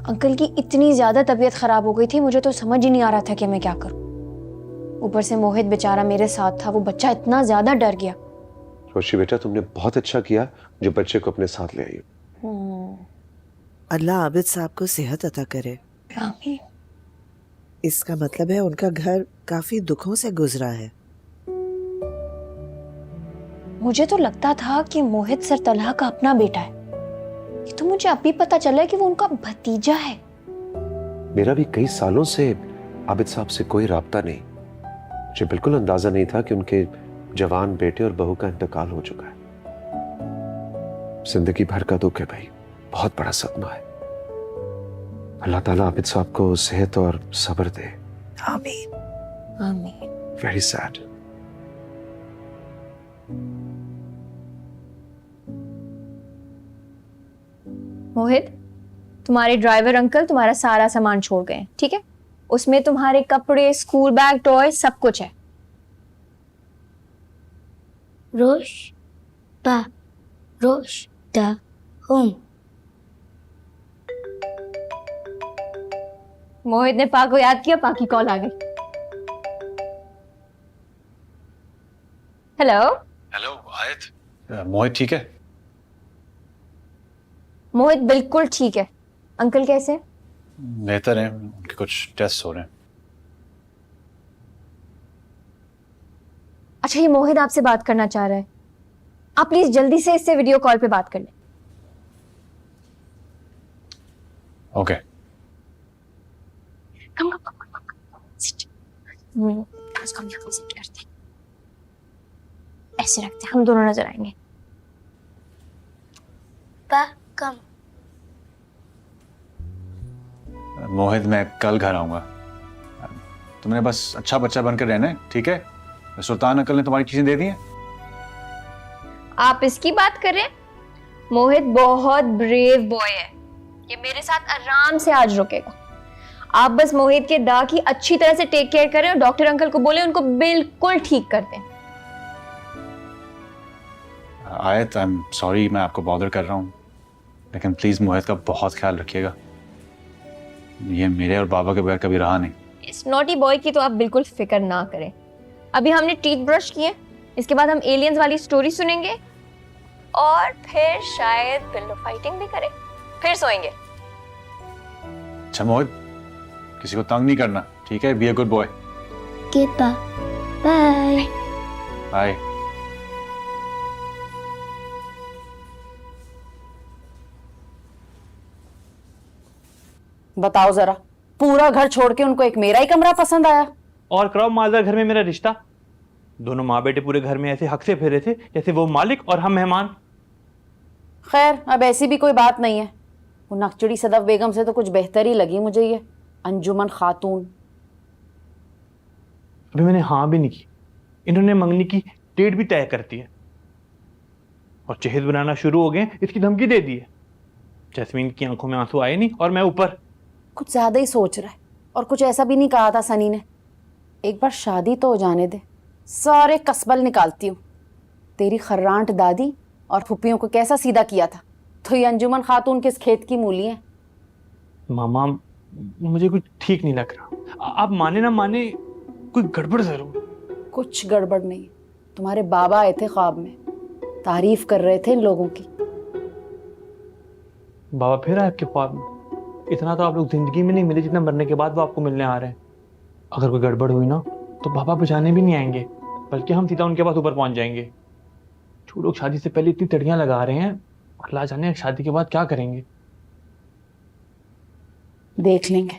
Uncle की इतनी ज्यादा तबीयत खराब हो गई थी, मुझे तो समझ ही नहीं आ रहा था कि मैं क्या करूं। ऊपर से मोहित बेचारा मेरे साथ था, वो बच्चा इतना ज्यादा डर गया। रोशी बेटा, तुमने बहुत अच्छा किया जो बच्चे को अपने साथ ले आई। अल्लाह आबिद साहब को सेहत अता करे। आमीन। इसका मतलब है उनका घर काफी दुखों से गुजरा है। मुझे तो लगता था कि मोहित सर तलहा का अपना बेटा है, ये तो मुझे अभी पता चला कि वो उनका भतीजा है। मेरा भी कई सालों से आबिद साहब से कोई राब्ता नहीं। मुझे बिल्कुल अंदाजा नहीं था कि उनके जवान बेटे और बहू का इंतकाल हो चुका है। जिंदगी भर का दुख है भाई, बहुत बड़ा सदमा है। अल्लाह ताला आबिद साहब को सेहत और सब्र दे। आमीन आमीन। Very sad. मोहित, तुम्हारे ड्राइवर अंकल तुम्हारा सारा सामान छोड़ गए, ठीक है? उसमें तुम्हारे कपड़े, स्कूल बैग, टॉय सब कुछ है। रोश द होम। मोहित ने पा को याद किया, पा की कॉल आ गई। हेलो। हेलो आयत, मोहित ठीक है? मोहित बिल्कुल ठीक है। अंकल कैसे हैं? बेहतर हैं, उनके कुछ टेस्ट हो रहे हैं। अच्छा, ये मोहित आपसे बात करना चाह रहा है, आप प्लीज जल्दी से इससे वीडियो कॉल पे बात कर लें। ओके। कम कम कम कम कम सिट। उसको हम यहाँ सिट करते हैं, ऐसे रखते हैं, हम दोनों नजर आएंगे। पा कम। मोहित, मैं कल घर आऊंगा। तुमने बस अच्छा बच्चा बनकर रहना है, ठीक है? सुल्तान अंकल ने तुम्हारी चीजें दे दी हैं। आप इसकी बात कर रहे हैं? मोहित बहुत ब्रेव बॉय है, ये मेरे साथ आराम से आज रुकेगा। आप बस मोहित के दांत की अच्छी तरह से टेक केयर करें और डॉक्टर अंकल को बोले उनको बिल्कुल ठीक कर दें। आयत, आई एम सॉरी मैं आपको बॉदर कर रहा हूँ, लेकिन प्लीज मोहित का बहुत ख्याल रखिएगा। ये मेरे और बाबा के बगैर कभी रहा नहीं। इस नॉटी बॉय की तो आप बिल्कुल फिक्र ना करें। अभी हमने टीथ ब्रश किए, इसके बाद हम एलियंस वाली स्टोरी सुनेंगे और फिर शायद पिल्लो फाइटिंग भी करें, फिर सोएंगे। अच्छा मोहित, किसी को तंग नहीं करना, ठीक है? Be a good boy. के पा बाय। बाय। बताओ जरा, पूरा घर छोड़ के उनको एक मेरा ही कमरा पसंद आया? और कराओ मालदार घर में मेरा रिश्ता। दोनों माँ बेटे पूरे घर में ऐसे हक से फेरे थे जैसे वो मालिक और हम मेहमान। खैर, अब ऐसी भी कोई बात नहीं है। वो नकचड़ी सदफ बेगम से तो कुछ बेहतर ही लगी मुझे ये अंजुमन खातून। अभी मैंने हाँ भी नहीं की, इन्होंने मंगनी की डेट भी तय करती है और चहेज बनाना शुरू हो गए, इसकी धमकी दे दी है। जैस्मीन की आंखों में आंसू आए नहीं और मैं ऊपर। कुछ ज्यादा ही सोच रहा है, और कुछ ऐसा भी नहीं कहा था सनी ने। एक बार शादी तो हो जाने दे, सारे कसबल निकालती हूँ। तेरी खर्रांट दादी और फुप्पियों को कैसा सीधा किया था, तो ये अंजुमन खातून किस खेत की मूली है। मामा, मुझे कुछ ठीक नहीं लग रहा। आप माने ना माने, कोई गड़बड़ जरूर। कुछ गड़बड़ नहीं। तुम्हारे बाबा आए थे ख्वाब में, तारीफ कर रहे थे इन लोगों की। बाबा फिर आए आपके ख्वाब में? इतना तो आप लोग जिंदगी में नहीं मिले जितना मरने के बाद वो आपको मिलने आ रहे हैं। अगर कोई गड़बड़ हुई ना तो बाबा बचाने भी नहीं आएंगे, बल्कि हम सीधा उनके पास ऊपर पहुंच जाएंगे। जो लोग शादी से पहले इतनी तड़ियां लगा रहे हैं, अल्लाह जाने शादी के बाद क्या करेंगे। देख लेंगे।